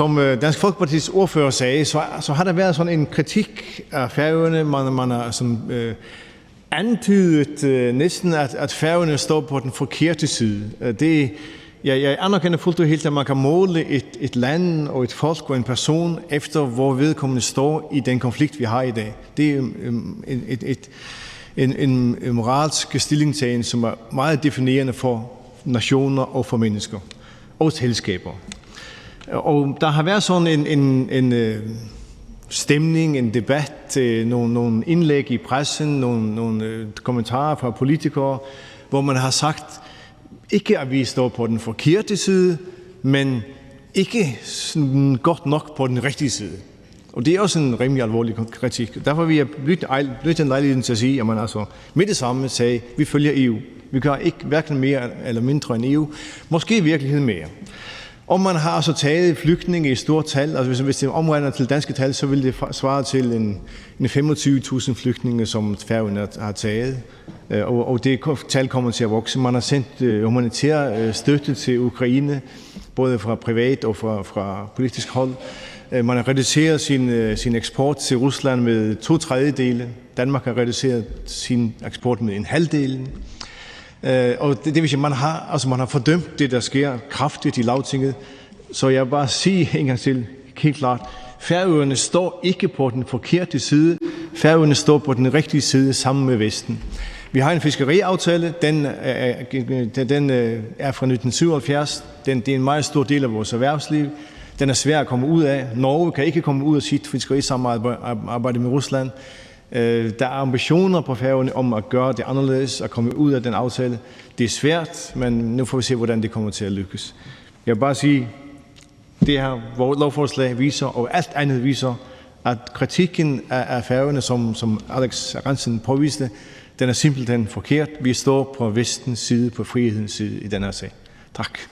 som Dansk Folkepartis ordfører sagde, så har der været sådan en kritik af Færøerne. Man har sådan, antydet næsten, at Færøerne står på den forkerte side. Jeg anerkender fuldt og helt, at man kan måle et land og et folk og en person efter, hvor vedkommende står i den konflikt, vi har i dag. Det er en moralsk stillingtagen, som er meget definerende for nationer og for mennesker og selskaber. Og der har været sådan en stemning, en debat, nogle indlæg i pressen, nogle kommentarer fra politikere, hvor man har sagt, ikke at vi står på den forkerte side, men ikke godt nok på den rigtige side. Og det er også en rimelig alvorlig kritik. Derfor vil jeg benytte en lejlighed til at sige, at man altså med det samme sagde, vi følger EU. Vi gør ikke hverken mere eller mindre end EU. Måske i virkeligheden mere. Og man har altså taget flygtninge i stort tal. Altså hvis det omregner til danske tal, så vil det svare til en 25.000 flygtninge, som Færøerne har taget. Og det tal kommer til at vokse. Man har sendt humanitær støtte til Ukraine, både fra privat og fra politisk hold. Man har reduceret sin eksport til Rusland med 2/3. Danmark har reduceret sin eksport med 1/2. Og det vil sige, man har fordømt det, der sker kraftigt i Lagtinget. Så jeg vil bare sige en gang til, helt klart, Færøerne står ikke på den forkerte side. Færøerne står på den rigtige side sammen med Vesten. Vi har en fiskeriaftale, den er fra 1977. Det er en meget stor del af vores erhvervsliv. Den er svær at komme ud af. Norge kan ikke komme ud af sit fiskerisamarbejde med Rusland. Der er ambitioner på Færøerne om at gøre det anderledes, at komme ud af den aftale. Det er svært, men nu får vi se, hvordan det kommer til at lykkes. Jeg vil bare sige, det her lovforslag viser, og alt andet viser, at kritikken af Færøerne, som Alex Ahrendtsen påviste, den er simpelthen forkert. Vi står på Vestens side, på frihedens side i den her sag. Tak.